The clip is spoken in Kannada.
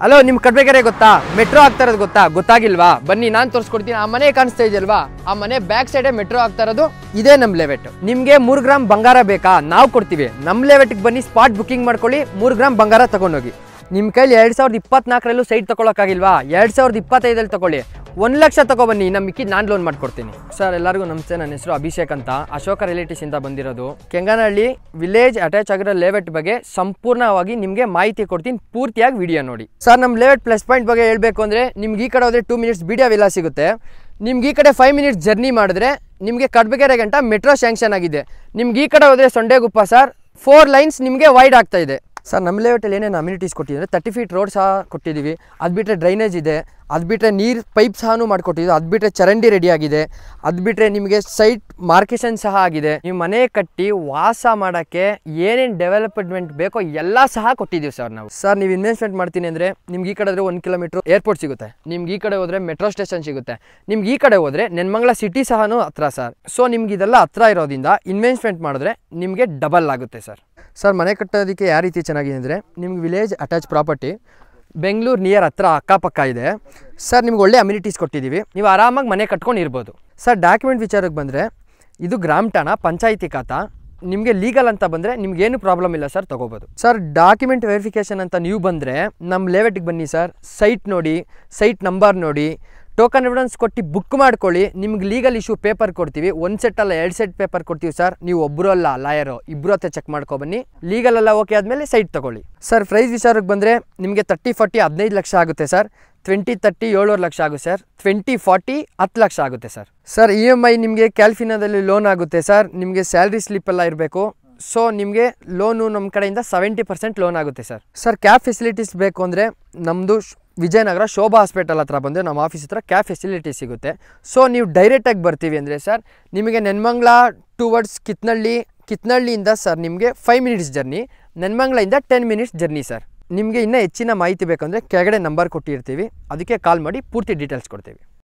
ಹಲೋ, ನಿಮ್ಮ ಕಡ್ಬೇಕೆರೆ ಗೊತ್ತಾ? ಮೆಟ್ರೋ ಆಗ್ತಾ ಇರೋದು ಗೊತ್ತಾ? ಗೊತ್ತಾಗಿಲ್ವಾ? ಬನ್ನಿ ನಾನು ತೋರಿಸ್ಕೊಡ್ತೀನಿ. ಆ ಮನೆ ಕಾಣಿಸ್ತಾ ಇದೆಯಲ್ವಾ, ಆ ಮನೆ ಬ್ಯಾಕ್ ಸೈಡೇ ಮೆಟ್ರೋ ಆಗ್ತಾ ಇರೋದು. ಇದೇ ನಮ್ಮ ಲೆವೆಟ್. ನಿಮಗೆ 3 ಗ್ರಾಮ್ ಬಂಗಾರ ಬೇಕಾ? ನಾವು ಕೊಡ್ತೀವಿ. ನಮ್ಮ ಲೆವೆಟ್ಗೆ ಬನ್ನಿ, ಸ್ಪಾಟ್ ಬುಕ್ಕಿಂಗ್ ಮಾಡ್ಕೊಳ್ಳಿ, 3 ಗ್ರಾಮ್ ಬಂಗಾರ ತಗೊಂಡೋಗಿ. ನಿಮ್ಮ ಕೈಲಿ 2024ರಲ್ಲೂ ಸೈಟ್ ತಗೊಳಕ್ಕಾಗಿಲ್ವಾ? 2025 ತಗೊಳ್ಳಿ. 1 ಲಕ್ಷ ತಗೊಬನ್ನಿ, ನಮ್ಮ ಮಿಕ್ಕಿ ನಾನು ಲೋನ್ ಮಾಡ್ಕೊಡ್ತೀನಿ. ಸರ್ ಎಲ್ಲರಿಗೂ ನಮಸ್ತೆ, ನನ್ನ ಹೆಸರು ಅಭಿಷೇಕ್ ಅಂತ, ಅಶೋಕ ರಿಲೇಟಿವ್ಸ್ ಇಂದ ಬಂದಿರೋದು. ಕೆಂಗನಹಳ್ಳಿ ವಿಲೇಜ್ ಅಟ್ಯಾಚ್ ಆಗಿರೋ ಲೇಔಟ್ ಬಗ್ಗೆ ಸಂಪೂರ್ಣವಾಗಿ ನಿಮಗೆ ಮಾಹಿತಿ ಕೊಡ್ತೀನಿ, ಪೂರ್ತಿಯಾಗಿ ವಿಡಿಯೋ ನೋಡಿ. ಸರ್ ನಮ್ಮ ಲೇಔಟ್ ಪ್ಲಸ್ ಪಾಯಿಂಟ್ ಬಗ್ಗೆ ಹೇಳಬೇಕು ಅಂದರೆ, ನಿಮ್ಗೆ ಈ ಕಡೆ ಹೋದರೆ 2 ಮಿನಿಟ್ಸ್ ಬಿಡಿಯೋ ವಿಲ್ಲ ಸಿಗುತ್ತೆ. ನಿಮ್ಗೆ ಈ ಕಡೆ 5 ಮಿನಿಟ್ಸ್ ಜರ್ನಿ ಮಾಡಿದ್ರೆ ನಿಮಗೆ ಕಡ್ಬೇಕೆರೆ ಗಂಟ ಮೆಟ್ರೋ ಸ್ಯಾಂಕ್ಷನ್ ಆಗಿದೆ. ನಿಮ್ಗೆ ಈ ಕಡೆ ಹೋದರೆ ಸೊಂಡೆಗುಪ್ಪ ಸರ್ 4 ಲೈನ್ಸ್ ನಿಮಗೆ ವೈಡ್ ಆಗ್ತಾ ಇದೆ. ಸರ್ ನಮ್ಮ ಲೇಔಟಲ್ಲಿ ಏನೇನು ಅಮ್ಯುನಿಟೀಸ್ ಕೊಟ್ಟಿದ್ದಾರೆ, 30 ಫೀಟ್ ರೋಡ್ ಸಹ ಕೊಟ್ಟಿದ್ದೀವಿ. ಅದು ಬಿಟ್ಟರೆ ಡ್ರೈನೇಜ್ ಇದೆ, ಅದು ಬಿಟ್ಟರೆ ನೀರು ಪೈಪ್ ಸಹ ಮಾಡಿಕೊಟ್ಟಿದ್ದೀವಿ. ಅದು ಬಿಟ್ಟರೆ ಚರಂಡಿ ರೆಡಿ ಆಗಿದೆ. ಅದು ಬಿಟ್ಟರೆ ನಿಮಗೆ ಸೈಟ್ ಮಾರ್ಕೇಷನ್ ಸಹ ಆಗಿದೆ. ನೀವು ಮನೆ ಕಟ್ಟಿ ವಾಸ ಮಾಡೋಕ್ಕೆ ಏನೇನು ಡೆವಲಪ್ಮೆಂಟ್ ಬೇಕೋ ಎಲ್ಲ ಸಹ ಕೊಟ್ಟಿದ್ದೀವಿ ಸರ್ ನಾವು. ಸರ್ ನೀವು ಇನ್ವೆಸ್ಟ್ಮೆಂಟ್ ಮಾಡ್ತೀನಿ ಅಂದರೆ ನಿಮ್ಗೆ ಈ ಕಡೆ ಹೋದರೆ 1 ಕಿಲೋಮೀಟ್ರ್ ಏರ್ಪೋರ್ಟ್ ಸಿಗುತ್ತೆ. ನಿಮ್ಗೆ ಈ ಕಡೆ ಹೋದರೆ ಮೆಟ್ರೋ ಸ್ಟೇಷನ್ ಸಿಗುತ್ತೆ. ನಿಮ್ಗೆ ಈ ಕಡೆ ಹೋದರೆ ನೆನ್ಮಂಗ್ಲ ಸಿಟಿ ಸಹ ಹತ್ರ ಸರ್. ಸೊ ನಿಮ್ಗೆ ಇದೆಲ್ಲ ಹತ್ರ ಇರೋದ್ರಿಂದ ಇನ್ವೆಸ್ಟ್ಮೆಂಟ್ ಮಾಡಿದ್ರೆ ನಿಮಗೆ ಡಬಲ್ ಆಗುತ್ತೆ ಸರ್. ಸರ್ ಮನೆ ಕಟ್ಟೋದಕ್ಕೆ ಯಾವ ರೀತಿ ಚೆನ್ನಾಗಿದೆ ಅಂದರೆ, ನಿಮ್ಗೆ village attach property, Bengaluru near ಹತ್ರ ಅಕ್ಕಪಕ್ಕ ಇದೆ ಸರ್. ನಿಮ್ಗೆ ಒಳ್ಳೆ ಅಮ್ಯುನಿಟೀಸ್ ಕೊಟ್ಟಿದ್ದೀವಿ, ನೀವು ಆರಾಮಾಗಿ ಮನೆ ಕಟ್ಕೊಂಡು ಇರ್ಬೋದು. ಸರ್ ಡಾಕ್ಯುಮೆಂಟ್ ವಿಚಾರಕ್ಕೆ ಬಂದರೆ, ಇದು ಗ್ರಾಮ ಠಾಣ ಪಂಚಾಯಿತಿ ಖಾತಾ. ನಿಮಗೆ ಲೀಗಲ್ ಅಂತ ಬಂದರೆ ನಿಮ್ಗೇನು ಪ್ರಾಬ್ಲಮ್ ಇಲ್ಲ ಸರ್, ತೊಗೋಬೋದು. ಸರ್ ಡಾಕ್ಯುಮೆಂಟ್ ವೆರಿಫಿಕೇಷನ್ ಅಂತ ನೀವು ಬಂದರೆ ನಮ್ಮ ಲೇಔಟಿಗೆ ಬನ್ನಿ ಸರ್. ಸೈಟ್ ನೋಡಿ, ಸೈಟ್ ನಂಬರ್ ನೋಡಿ, ಟೋಕನ್ ಎವಿಡೆನ್ಸ್ ಕೊಟ್ಟು ಬುಕ್ ಮಾಡ್ಕೊಳ್ಳಿ. ನಿಮ್ಗೆ ಲೀಗಲ್ ಇಶ್ಯೂ ಪೇಪರ್ ಕೊಡ್ತೀವಿ. 1 ಸೆಟ್ ಅಲ್ಲ 2 ಸೆಟ್ ಪೇಪರ್ ಕೊಡ್ತೀವಿ ಸರ್. ನೀವು ಒಬ್ಬರು ಅಲ್ಲ, ಲಾಯರು ಇಬ್ಬರು ಹತ್ರ ಚೆಕ್ ಮಾಡ್ಕೊಬನ್ನಿ. ಲೀಗಲ್ ಎಲ್ಲ ಓಕೆ ಆದಮೇಲೆ ಸೈಟ್ ತೊಗೊಳ್ಳಿ. ಸರ್ ಪ್ರೈಸ್ ವಿಚಾರಕ್ಕೆ ಬಂದರೆ ನಿಮಗೆ 30-40 15 ಲಕ್ಷ ಆಗುತ್ತೆ ಸರ್. 20-30 7 ಲಕ್ಷ ಆಗುತ್ತೆ ಸರ್. 20-40 10 ಲಕ್ಷ ಆಗುತ್ತೆ ಸರ್. ಸರ್ EMI ನಿಮಗೆ ಕ್ಯಾಲ್ಫಿನಾದಲ್ಲಿ ಲೋನ್ ಆಗುತ್ತೆ ಸರ್. ನಿಮಗೆ ಸ್ಯಾಲ್ರಿ ಸ್ಲಿಪ್ ಎಲ್ಲ ಇರಬೇಕು. ಸೊ ನಿಮಗೆ ಲೋನು ನಮ್ಮ ಕಡೆಯಿಂದ 70% ಲೋನ್ ಆಗುತ್ತೆ ಸರ್. ಸರ್ ಕ್ಯಾಬ್ ಫೆಸಿಲಿಟೀಸ್ ಬೇಕು ಅಂದರೆ ನಮ್ಮದು ವಿಜಯನಗರ ಶೋಭಾ ಹಾಸ್ಪಿಟಲ್ ಹತ್ರ ಬಂದು ನಮ್ಮ ಆಫೀಸ್ ಹತ್ರ ಕ್ಯಾಬ್ ಫೆಸಿಲಿಟಿ ಸಿಗುತ್ತೆ. ಸೊ ನೀವು ಡೈರೆಕ್ಟಾಗಿ ಬರ್ತೀವಿ ಅಂದರೆ ಸರ್, ನಿಮಗೆ ನೆನ್ಮಂಗ್ಲ ಟುವರ್ಡ್ಸ್ ಕಿತ್ನಳ್ಳಿಯಿಂದ ಸರ್ ನಿಮಗೆ 5 ಮಿನಿಟ್ಸ್ ಜರ್ನಿ, ನೆನ್ಮಂಗ್ಲಿಂದ 10 ಮಿನಿಟ್ಸ್ ಜರ್ನಿ ಸರ್. ನಿಮಗೆ ಇನ್ನೂ ಹೆಚ್ಚಿನ ಮಾಹಿತಿ ಬೇಕಂದರೆ ಕೆಳಗಡೆ ನಂಬರ್ ಕೊಟ್ಟಿರ್ತೀವಿ, ಅದಕ್ಕೆ ಕಾಲ್ ಮಾಡಿ ಪೂರ್ತಿ ಡೀಟೇಲ್ಸ್ ಕೊಡ್ತೀವಿ.